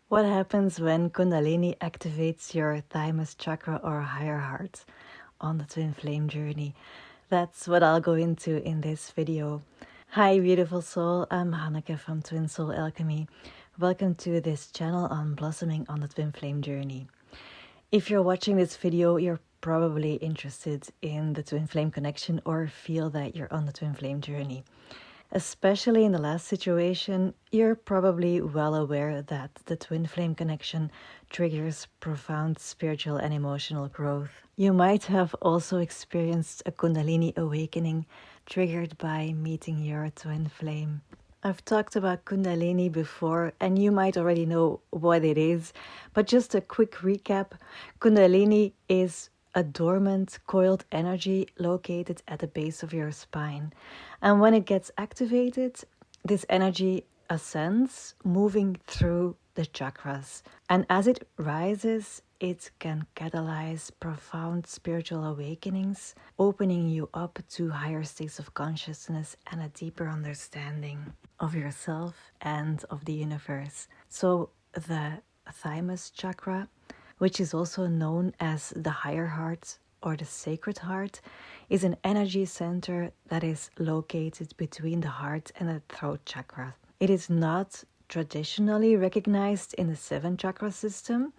What happens when Kundalini activates your thymus chakra or higher heart on the twin flame journey? That's what I'll go into in this video. Hi, beautiful soul. I'm Hanneke from Twin Soul Alchemy. Welcome to this channel on blossoming on the twin flame journey. If you're watching this video, you're probably interested in the twin flame connection or feel that you're on the twin flame journey. Especially in the last situation, you're probably well aware that the twin flame connection triggers profound spiritual and emotional growth. You might have also experienced a Kundalini awakening triggered by meeting your twin flame. I've talked about Kundalini before, and you might already know what it is, but just a quick recap. Kundalini is a dormant, coiled energy located at the base of your spine. And when it gets activated, this energy ascends, moving through the chakras. And as it rises, it can catalyze profound spiritual awakenings, opening you up to higher states of consciousness and a deeper understanding of yourself and of the universe. So the thymus chakra, which is also known as the higher heart or the sacred heart, is an energy center that is located between the heart and the throat chakra. It is not traditionally recognized in the 7 chakra system,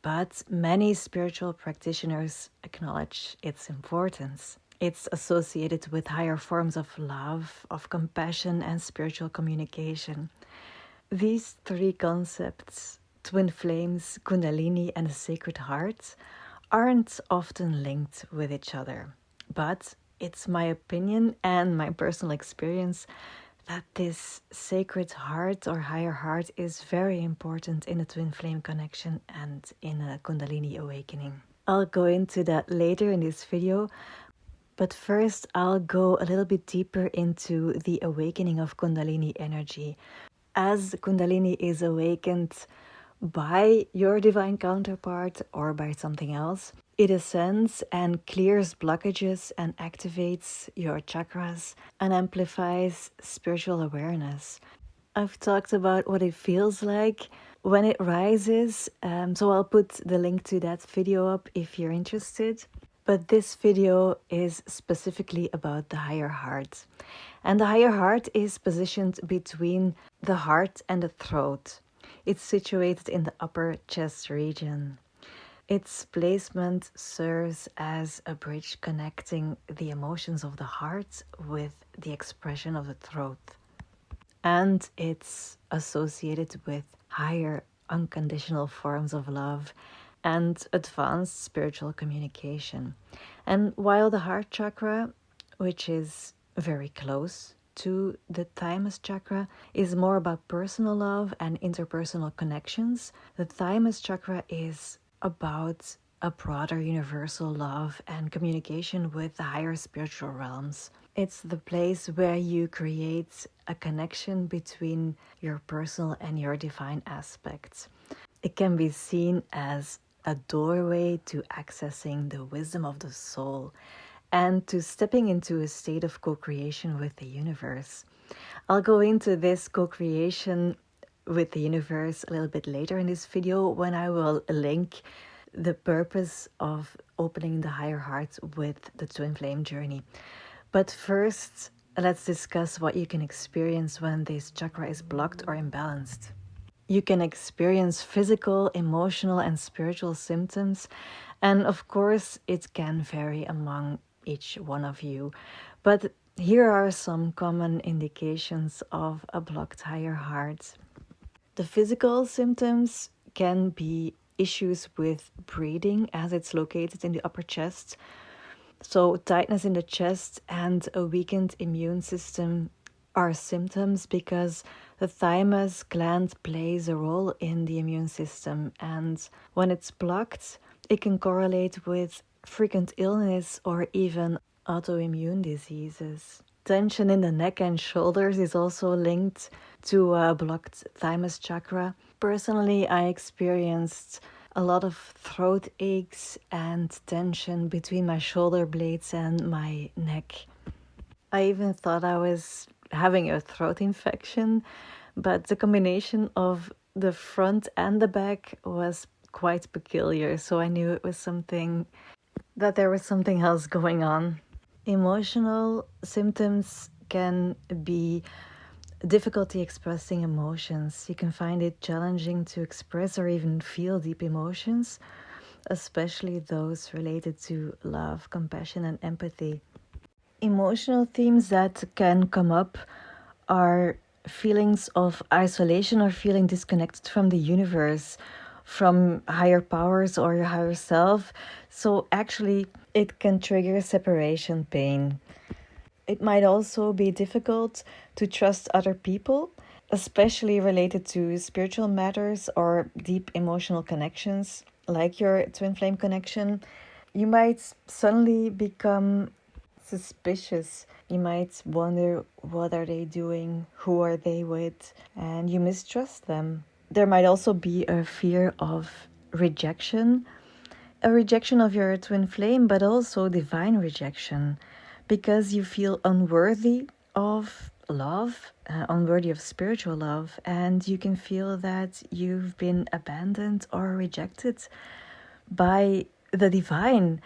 but many spiritual practitioners acknowledge its importance. It's associated with higher forms of love, of compassion, and spiritual communication. These 3 concepts, twin flames, Kundalini, and the sacred heart, aren't often linked with each other. But it's my opinion and my personal experience that this sacred heart or higher heart is very important in a twin flame connection and in a Kundalini awakening. I'll go into that later in this video, but first I'll go a little bit deeper into the awakening of Kundalini energy. As Kundalini is awakened by your divine counterpart or by something else, it ascends and clears blockages and activates your chakras and amplifies spiritual awareness. I've talked about what it feels like when it rises, so I'll put the link to that video up if you're interested. But this video is specifically about the higher heart. And the higher heart is positioned between the heart and the throat. It's situated in the upper chest region. Its placement serves as a bridge connecting the emotions of the heart with the expression of the throat. And it's associated with higher unconditional forms of love and advanced spiritual communication. And while the heart chakra, which is very close to the thymus chakra, is more about personal love and interpersonal connections, the thymus chakra is about a broader universal love and communication with the higher spiritual realms. It's the place where you create a connection between your personal and your divine aspects. It can be seen as a doorway to accessing the wisdom of the soul and to stepping into a state of co-creation with the universe. I'll go into this co-creation with the universe a little bit later in this video when I will link the purpose of opening the higher heart with the twin flame journey. But first, let's discuss what you can experience when this chakra is blocked or imbalanced. You can experience physical, emotional, and spiritual symptoms, and of course, it can vary among each one of you. But here are some common indications of a blocked higher heart. The physical symptoms can be issues with breathing, as it's located in the upper chest. So tightness in the chest and a weakened immune system are symptoms because the thymus gland plays a role in the immune system, and when it's blocked, it can correlate with frequent illness or even autoimmune diseases. Tension in the neck and shoulders is also linked to a blocked thymus chakra. Personally, I experienced a lot of throat aches and tension between my shoulder blades and my neck. I even thought I was having a throat infection, but the combination of the front and the back was quite peculiar. So I knew it was that there was something else going on. Emotional symptoms can be difficulty expressing emotions. You can find it challenging to express or even feel deep emotions, especially those related to love, compassion, and empathy. Emotional themes that can come up are feelings of isolation or feeling disconnected from the universe, from higher powers or your higher self. So, actually, it can trigger separation pain. It might also be difficult to trust other people, especially related to spiritual matters or deep emotional connections, like your twin flame connection. You might suddenly become suspicious. You might wonder, what are they doing? Who are they with? And you mistrust them. There might also be a fear of rejection, a rejection of your twin flame, but also divine rejection, because you feel unworthy of love, unworthy of spiritual love, and you can feel that you've been abandoned or rejected by the divine.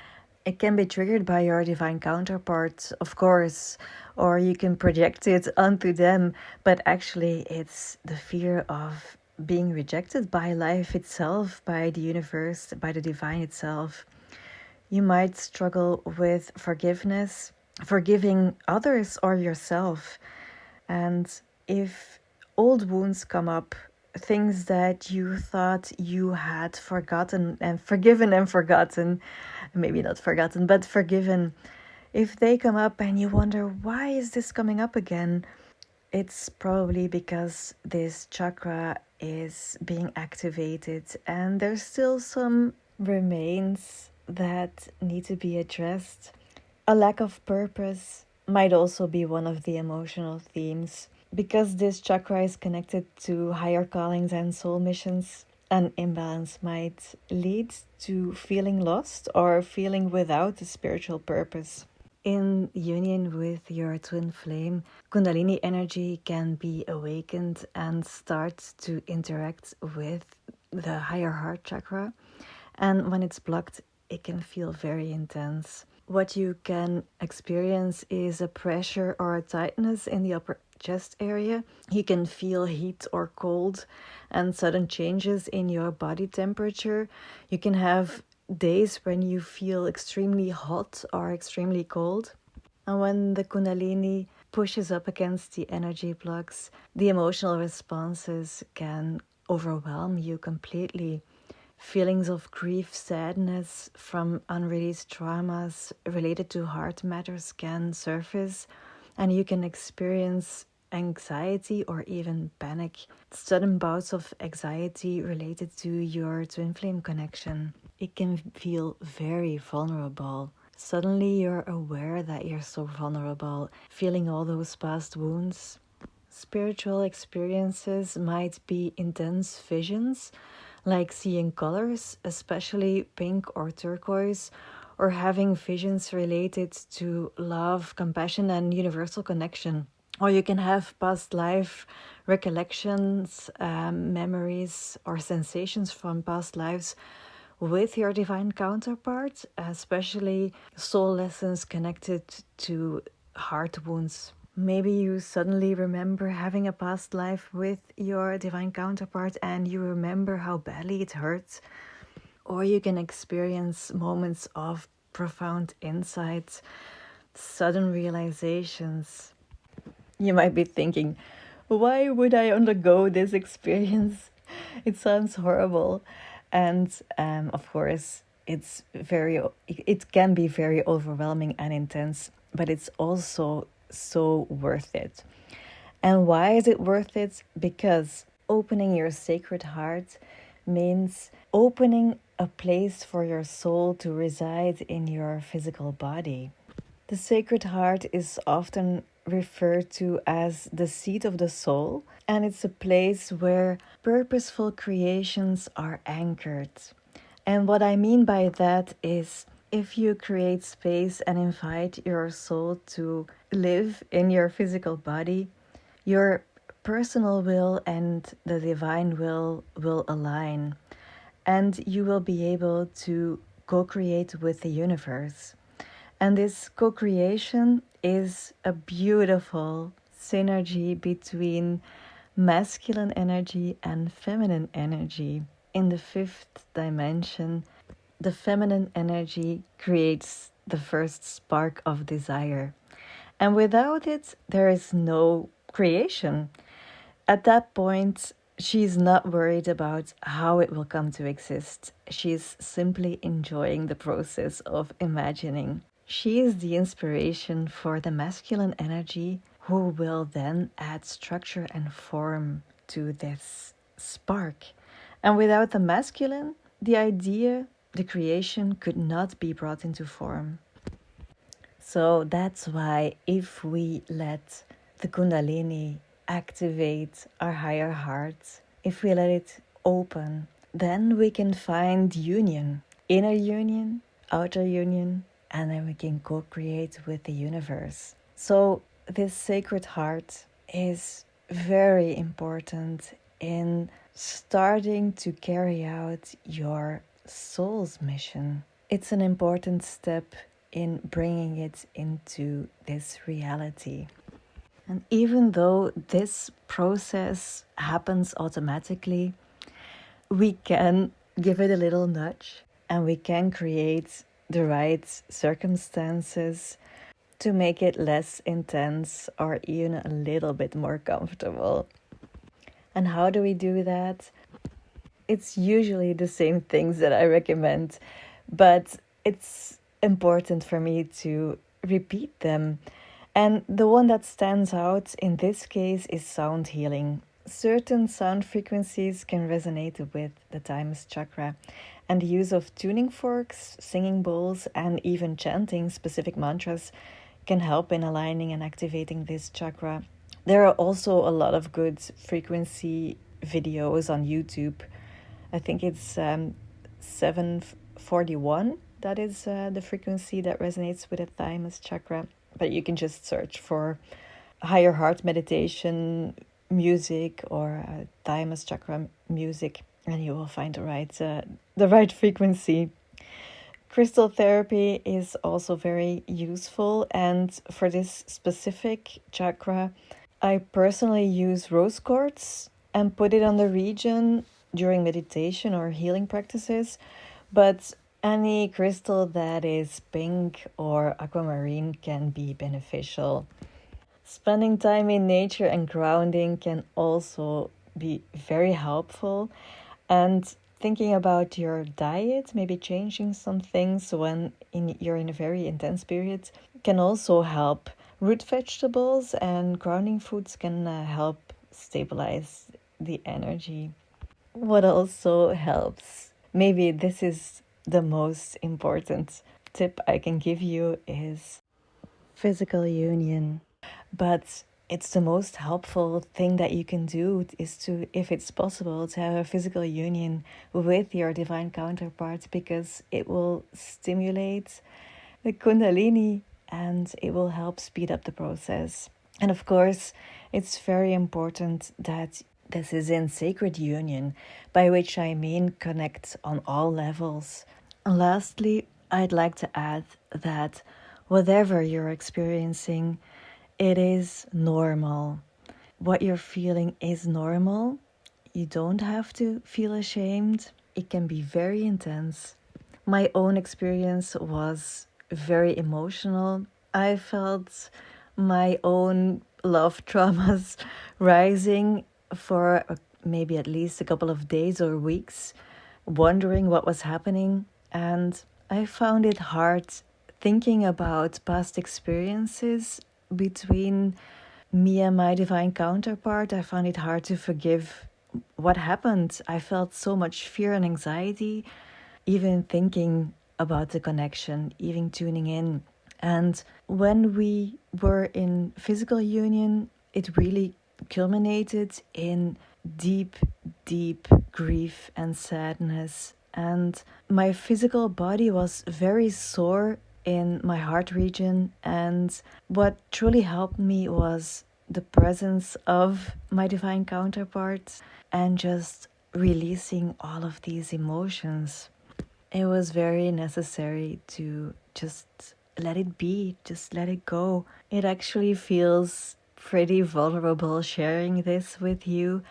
It can be triggered by your divine counterpart, of course, or you can project it onto them, but actually, it's the fear of being rejected by life itself, by the universe, by the divine itself. You might struggle with forgiveness, forgiving others or yourself. And if old wounds come up, things that you thought you had forgotten and forgotten, maybe not forgotten, but forgiven, if they come up and you wonder, why is this coming up again? It's probably because this chakra is being activated and there's still some remains that need to be addressed. A lack of purpose might also be one of the emotional themes. Because this chakra is connected to higher callings and soul missions, an imbalance might lead to feeling lost or feeling without a spiritual purpose. In union with your twin flame, Kundalini energy can be awakened and start to interact with the higher heart chakra. And when it's blocked, it can feel very intense. What you can experience is a pressure or a tightness in the upper chest area. You can feel heat or cold and sudden changes in your body temperature. You can have days when you feel extremely hot or extremely cold. And when the Kundalini pushes up against the energy blocks, the emotional responses can overwhelm you completely. Feelings of grief, sadness from unreleased traumas related to heart matters can surface, and you can experience anxiety or even panic, sudden bouts of anxiety related to your twin flame connection. It can feel very vulnerable. Suddenly you're aware that you're so vulnerable, feeling all those past wounds. Spiritual experiences might be intense visions, like seeing colors, especially pink or turquoise, or having visions related to love, compassion, and universal connection. Or you can have past life recollections, memories, or sensations from past lives with your divine counterpart, especially soul lessons connected to heart wounds. Maybe you suddenly remember having a past life with your divine counterpart and you remember how badly it hurt. Or you can experience moments of profound insights, sudden realizations. You might be thinking, why would I undergo this experience? It sounds horrible. And of course, it can be very overwhelming and intense, but it's also so worth it. And why is it worth it? Because opening your sacred heart means opening a place for your soul to reside in your physical body. The Sacred Heart is often referred to as the seat of the soul, and it's a place where purposeful creations are anchored. And what I mean by that is, if you create space and invite your soul to live in your physical body, you're personal will and the divine will align, and you will be able to co-create with the universe. And this co-creation is a beautiful synergy between masculine energy and feminine energy. In the fifth dimension, the feminine energy creates the first spark of desire. And without it, there is no creation. At that point, she's not worried about how it will come to exist. She's simply enjoying the process of imagining. She is the inspiration for the masculine energy, who will then add structure and form to this spark. And without the masculine, the idea, the creation could not be brought into form. So that's why if we let the Kundalini activate our higher heart, if we let it open, then we can find union, inner union, outer union, and then we can co-create with the universe. So this sacred heart is very important in starting to carry out your soul's mission. It's an important step in bringing it into this reality. And even though this process happens automatically, we can give it a little nudge and we can create the right circumstances to make it less intense or even a little bit more comfortable. And how do we do that? It's usually the same things that I recommend, but it's important for me to repeat them. And the one that stands out in this case is sound healing. Certain sound frequencies can resonate with the thymus chakra, and the use of tuning forks, singing bowls, and even chanting specific mantras can help in aligning and activating this chakra. There are also a lot of good frequency videos on YouTube. I think it's 741. That is the frequency that resonates with the thymus chakra. But you can just search for higher heart meditation music or thymus chakra music, and you will find the right frequency. Crystal therapy is also very useful, and for this specific chakra, I personally use rose quartz and put it on the region during meditation or healing practices, but any crystal that is pink or aquamarine can be beneficial. Spending time in nature and grounding can also be very helpful, and thinking about your diet, maybe changing some things when you're in a very intense period, can also help. Root vegetables and grounding foods can help stabilize the energy. What also helps, maybe this is the most important tip I can give you, is physical union. But it's the most helpful thing that you can do is to, if it's possible, to have a physical union with your divine counterpart, because it will stimulate the Kundalini and it will help speed up the process. And of course, it's very important that this is in sacred union, by which I mean connect on all levels. And lastly, I'd like to add that whatever you're experiencing, it is normal. What you're feeling is normal. You don't have to feel ashamed. It can be very intense. My own experience was very emotional. I felt my own love traumas rising for maybe at least a couple of days or weeks, wondering what was happening. And I found it hard thinking about past experiences between me and my divine counterpart. I found it hard to forgive what happened. I felt so much fear and anxiety, even thinking about the connection, even tuning in. And when we were in physical union, it really culminated in deep, deep grief and sadness. And my physical body was very sore in my heart region. And what truly helped me was the presence of my divine counterparts and just releasing all of these emotions. It was very necessary to just let it be, just let it go. It actually feels pretty vulnerable sharing this with you,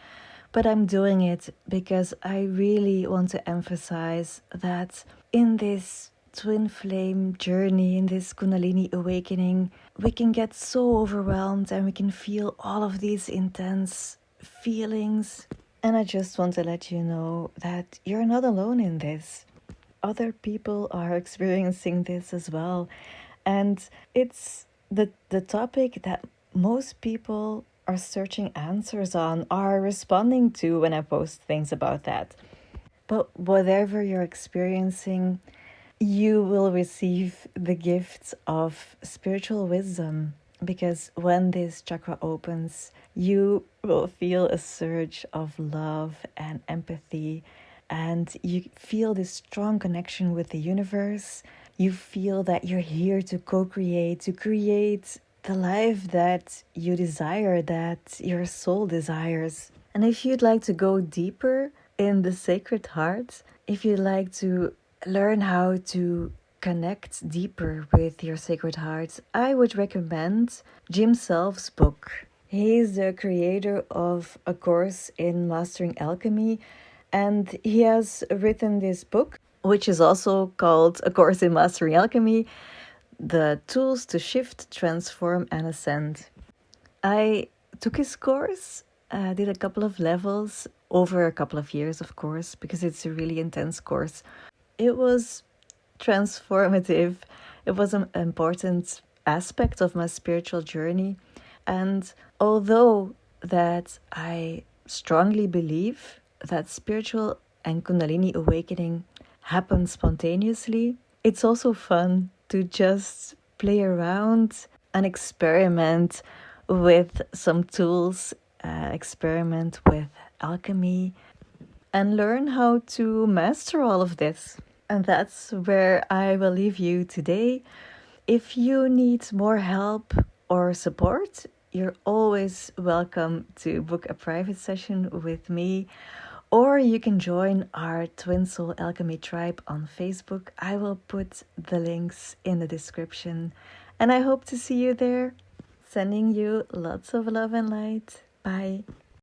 but I'm doing it because I really want to emphasize that in this twin flame journey, in this Kundalini awakening, we can get so overwhelmed and we can feel all of these intense feelings. And I just want to let you know that you're not alone in this. Other people are experiencing this as well. And it's the topic that most people are searching answers on, are responding to when I post things about that. But whatever you're experiencing, you will receive the gifts of spiritual wisdom, because when this chakra opens, you will feel a surge of love and empathy, and you feel this strong connection with the universe. You feel that you're here to co-create, to create the life that you desire, that your soul desires. And if you'd like to go deeper in the Sacred Heart, if you'd like to learn how to connect deeper with your Sacred Heart, I would recommend Jim Self's book. He's the creator of A Course in Mastering Alchemy, and he has written this book, which is also called A Course in Mastering Alchemy, The Tools to Shift, Transform, and Ascend. I took his course, did a couple of levels over a couple of years, of course, because it's a really intense course. It was transformative. It was an important aspect of my spiritual journey. And although that I strongly believe that spiritual and Kundalini awakening happen spontaneously, it's also fun to just play around and experiment with some tools, experiment with alchemy, and learn how to master all of this. And that's where I will leave you today. If you need more help or support, you're always welcome to book a private session with me, or you can join our Twin Soul Alchemy tribe on Facebook. I will put the links in the description, and I hope to see you there. Sending you lots of love and light. Bye.